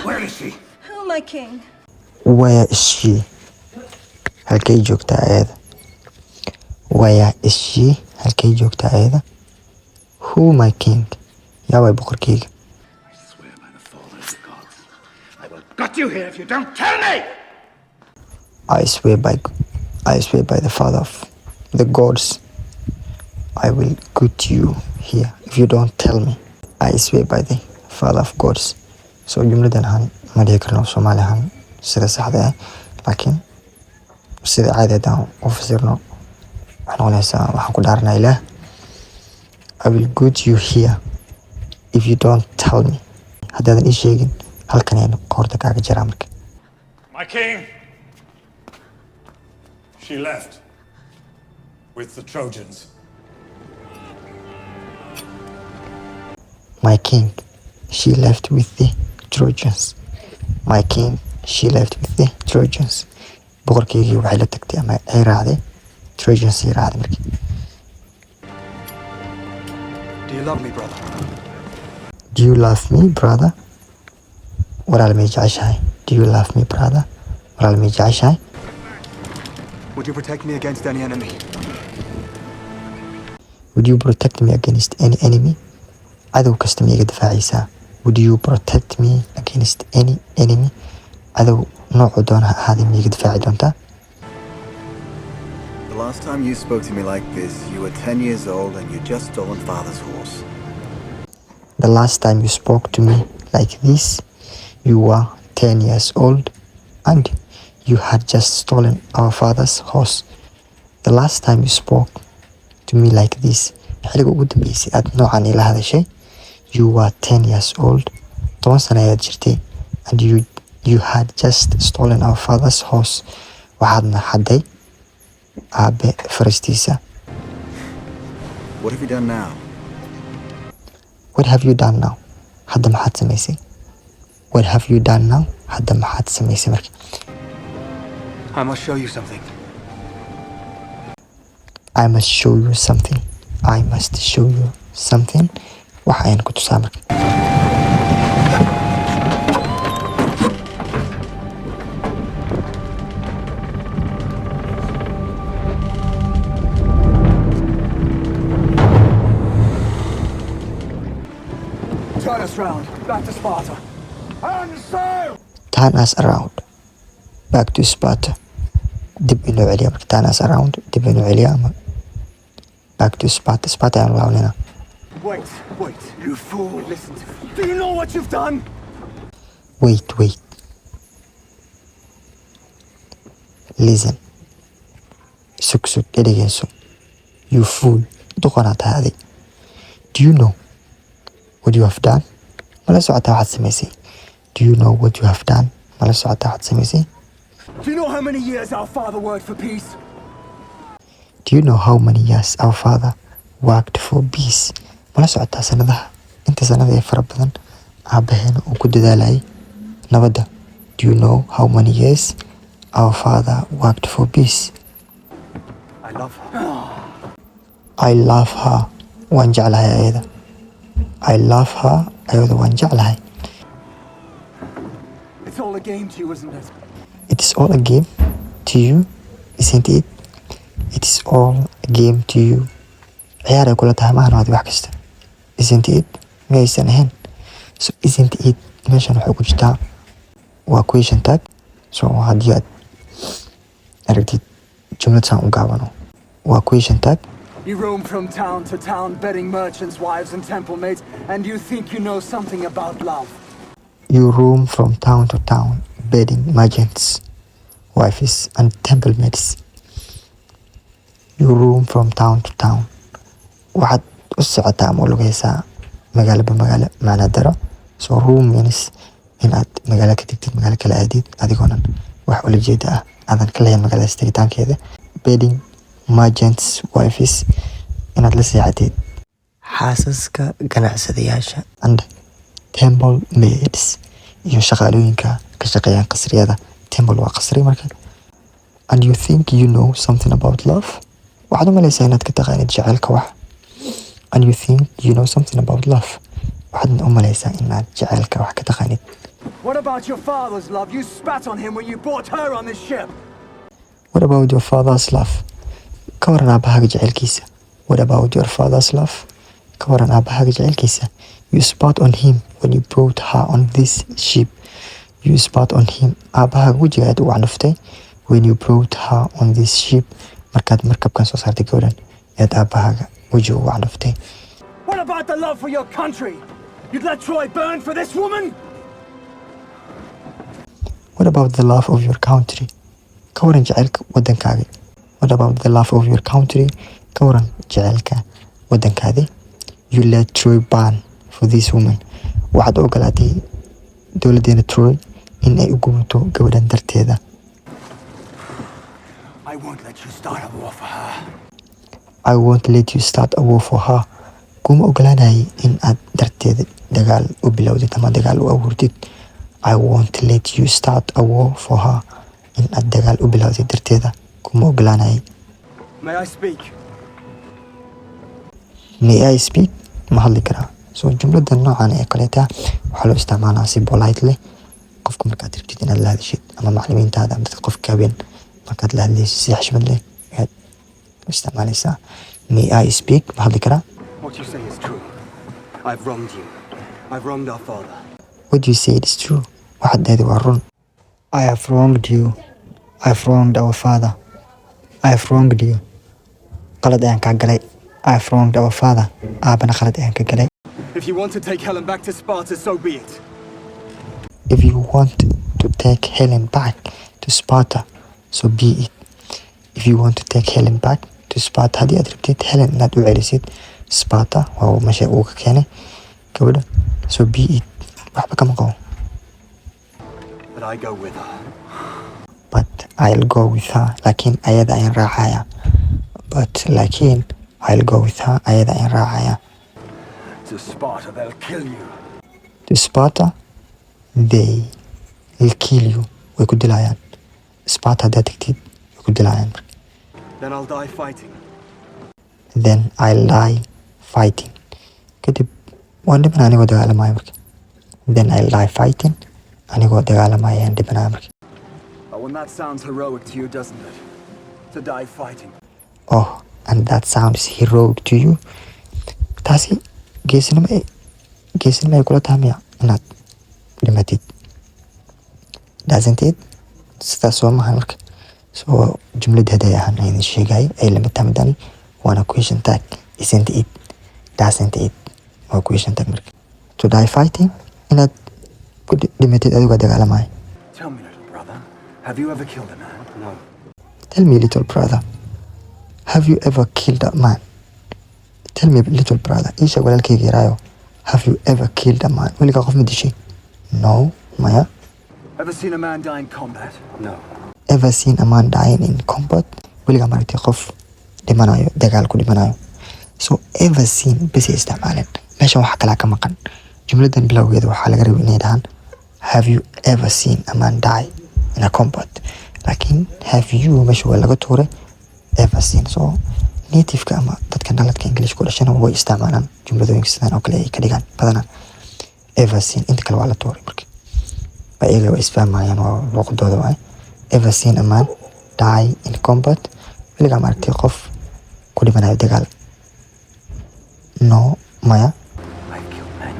Where is she? Who, my king? Where is she? halkay joogtaa ayada? Where is she? halkay joogtaa ayada? Who, my king? yaa way boqorkayga? I swear by the father of the gods, I will gut you here if you don't tell me! I swear by the father of the gods, I will gut you here if you don't tell me. I swear by the father of gods. So jumladan ahaan ma dhihi karno Soomaali ahaan sida saxda ah, laakiin sida caadada aan u fasirno waxaan noqonaysaa waxaan ku dhaaranaa Ilaah. I will gut you here if you don't tell me. haddaadan ii sheegin halkan ayaan qoorta kaaga jaraa marka. My king, she left with the Trojans. My king, she left with the Trojans. My king, she left with the Trojans. boqorkaygii waxay la tagtay ama ay raacday Trojans ay raacday markii. Do you love me, brother? Do you love me, brother? walaal may jeceshahay? Do you love me, brother? walaal may jeceshahay? Would you protect me against any enemy? Would you protect me against any enemy? cadow kasta ma iga difaacaysaa? Would you protect me against any enemy? cadow noocu doona ha ahaadee ma iga difaaci doontaa? The last time you spoke to me like this, you were 10 years old and you just stolen father's horse. The last time you spoke to me like this, you were 10 years old and you had just stolen our father's horse. The last time you spoke to me like this, xiliga ugu dambeysay aad noocan ila hadashay, you were 10 years old, 10 sano ayaad jirtay, and you had just stolen our father's horse. waxaadna xaday aabe faristiisa. What have you done now? What have you done now? hadda maxaad samaysay? What have you done now? hadda maxaad samaysay marka? I must show you something. I must show you something. I must show you something. waxa ayaan ku tusaa marka. Turn us round, back to Sparta. And sail! Turn us around. Back to Sparta. dib inoo celiya marka. Turn us around. dib inoo celiya ama back to Sparta. Sparta ayaan laawnina. Wait, you fool. Listen to me. Do you know what you've done? Wait. Listen. Sug dhegeyso. You fool. doqonaa tahay adig. Do you know what you have done? mala socotaa waxaad samaysay? Do you know what you have done? mala socotaa waxaad samaysay? Do you know how many years our father worked for peace? Do you know how many years our father worked for peace? mala socotaa sanadaha inta sanada ee fara badan aabaheena uu ku dadaalayay nabadda? Do you know how many years our father worked for peace? I love her. I love her. waan jeclahay ayada. I love her. ayada waan jeclahay. It's all a game to you, isn't it? It is all a game to you, isn't it? It is all a game to you. ciyaaray kula tahay maahan waad wax kasta. Isn't it? miyaysan ahayn? So isn't it meeshan waxay ku jirtaa waa question tag. So haddii aad aragtid jumlad saan u gaabano waa question tag. You roam from town to town, bedding merchants, wives and temple mates, and you think you know something about love. You roam from town to town, bedding merchants, wives and temple mates. You roam from town to town. waxaad u socotaa ama u lugaysaa magaalaba magaalo macna daro. So room means inaad magaalo ka tagtid magaalo kala aadid adigoonan wax ula jeeda ah aadan ka lahayn magaaladaas tegitaankeeda. Bedding merchants, wives inaad la seexatid xaasaska ganacsadayaasha and temple maids iyo shaqaalooyinka ka shaqeeyaan qasriyada. Temple waa qasri marka. And you think you know something about love? waxaad u malaysaa inaad ka taqaanid jacaylka wax. And you think you know something about love? waxaad u malaysaa inaad jacaylka wax ka taqaanid. What about your father's love? You spat on him when you brought her on this ship. What about your father's love? Ka waran aabahaaga jacaylkiisa. What about your father's love? Ka waran aabahaaga jacaylkiisa. You spat on him when you brought her on this ship. You spat on him. Aabahaaga wejiga ayaad ugu canuftay when you brought her on this ship. Markaad markabkan soo saartay gabadhan ayaad aabahaaga wejiga ugu canuftay. What about the love for your country? You'd let Troy burn for this woman? What about the love of your country? Ka waran jacaylka waddankaaga. What about the love of your country? Ka waran jacaylka waddankaada. You let Troy burn for this woman. Waxaad ogolaatay dowladeena Troy in ay u gubato gabadhan darteeda. I won't let you start a war for her. I won't let you start a war for her. Kuma ogolaanay in aad darteeda dagaal u bilowdid ama dagaal u abuurtid. I won't let you start a war for her. In aad dagaal u bilowdid darteeda kuma ogolaanay. May I speak? May I speak? Ma hadli karaa. So jumlada noocan ee kaleeta waxaa loo isticmaalaa si politely. Qofka markaad rabtid inaad la hadashid ama macallimiintaada ama dadka qofka habeen markaad la hadlaysid si xushmad leh ayaad u isticmaalaysaa. May I speak? Ma hadli karaa. What you say is true. I've wronged you. I've wronged our father. What you say is true. Waxaad dhahday waa run. I have wronged you. I've wronged our father. I have wronged you. qalad ayaan kaa galay. I have wronged our father. Aabana qalad ayaan ka galay. If you want to take Helen back to Sparta, so be it. If you want to take Helen back to Sparta, so be it. If you want to take Helen back to Sparta, haddii aad rabtid Helen inaad u celisid Sparta, waa meesha uu ka keenay gabadha, so be it. Waxba kama qabo. But I go with her. But I'll go with her. Laakiin ayada ayaan raacaya. Laakiin I'll go with her. Ayada ayaan raacaya. To Sparta, they'll kill you. To Sparta, they will kill you. Way ku dilayaan. Sparta haddaad tagtid way ku dilayaan. Then I'll die fighting. Then I'll die fighting. Kadib waan dhibanaa anigoo dagaalamaya marka. Then I'll die fighting. Anigoo dagaalamaya ayaan dhibanaa marka. But when that sounds heroic to you, doesn't it? To die fighting. Oh, and that sounds heroic to you. Taasi geesinimo ay kula tahay miya inaad dhimatid. Doesn't it? Sidaas soo mahan marka. So jumlada haday ahaan ayaan sheegay ay lama tamadani waana question tag. Isn't it? Doesn't it? Waa question tag marka. To die fighting inaad ku dhimatid adigoo dagaalamaya. Tell me, little brother, have you ever killed a man? No. Tell me, little brother, have you ever killed a man? Tell me, little brother, isha walaalkayga yaraayo, have you ever killed a man? Weligaa qof ma dishay? No, maya. Ever seen a man die in combat? No. Ever seen a man dying in combat? Weligaa maaragtay qof dhimanayo dagaal ku dhimanayo. So ever seen bisi isticmaaleen. Meeshan waxa kala ka maqan. Jumladan bilowgeeda waxaa laga rabay inay dhahaan have you ever seen a man die in a combat? Laakiin have you meesha waa laga tuuray ever seen. So native-ka ama dadka dhaladka English ku dhashana way isticmaalaan jumladooyinka sidan oo kale ay ka dhigaan badanaa. Ever seen inta kale waa la tuuray marka. Iyaga way isfahmayaan waa luqadooda waay. Ever seen a man die in combat? Weligaa maaragtay qof ku dhimanayo dagaal? No, maya. I've killed men,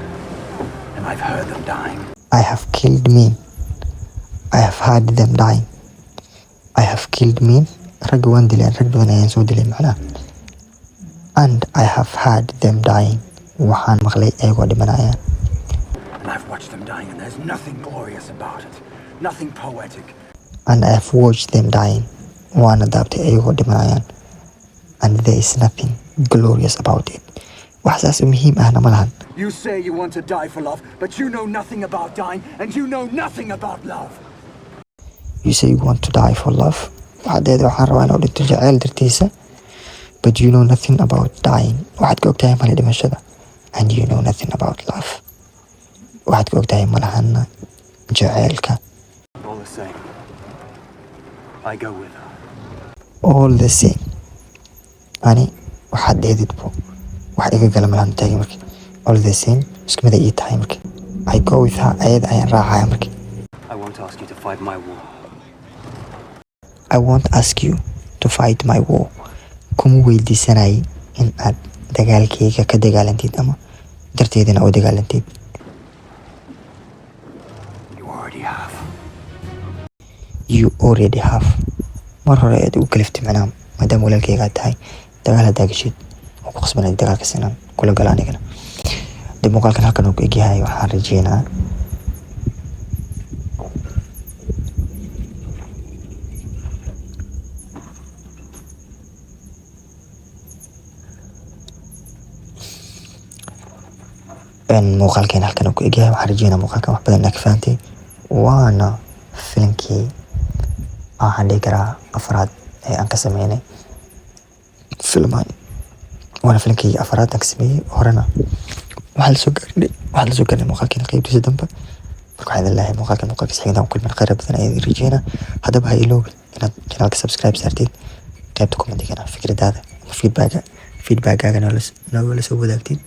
and I've heard them dying. I have killed men. I have heard them dying. I have killed men. Rag waan dileen, rag badan ayaan soo dilay macnaha. And I have heard them dying. Waxaan maqlay ayagoo dhimanayaan. And I've watched them dying, and there's nothing glorious about it. Nothing poetic. And I have watched them dying. Waana daabtay ayagoo dhimanayaan. And there is nothing glorious about it. Wax saas muhiim ahna ma lahan. You say you want to die for love, but you know nothing about dying, and you know nothing about love. You say you want to die for love. Waxaad waxaan rabaa inuu dhinto jacayl dartiisa. But you know nothing about dying. Waxaad ka ogtahay male dhimashada. And you know nothing about love. Waxaad ka ogtahay malahana jacaylka. All the same, I go with her. All the same. Ani waxaad dheedid bo. Wax iga gala malahan taagi marka. All the same isku mid ay ii tahay marka. I go with her ayada ayaan raacaya markii. I won't ask you to fight my war. I won't ask you to fight my war. Kuma weydiisanay in aad dagaalkayga ka dagaalantid ama darteedana oo dagaalantid. You already have. You already have. Mar hore ayaad ugu kaliftay macnaha maadaama walaalkayga aad tahay dagaal haddaa gashid oo ku qasbanayd dagaalka sinaan kula gala anigana. dib muuqaalkan halkan uu ku egyahay waxaan rajeynaa muuqaalkeen halkan uu ku egyahay waxaan rajeynaa muuqaalkan wax badan inaad ka fahantay waana filimkii waxaan dhihi karaa afraad ee aan ka sameynay filmaan waana filimkii afraad aan ka sameeyey horena waxaa la soo gaarnay muuqaalkeena qaybtiisa dambe marka waxaan idin leeyahay muuqaalkiisa xigtaan kulmin khayr badan ayaan idin rajeynaa haddaba ha iloobin inaad channelka subscribe saartid qaybta commentigana fikradaada ama feedbackaaga noola soo wadaagtid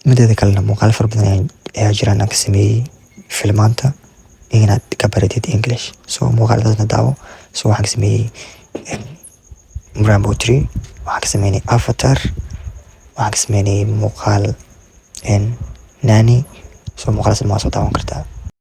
mideeda kalena muuqaalo fara badan ayaa jiraan aan ka sameeyey filmaanta inaad ka baratid English so muuqaaladaasna daawo so waxaan ka sameeyey Rambo 3 waxaan ka sameynay Avatar waxaan ka sameynay muuqaal Nani so muuqaalaas ma soo daawan kartaa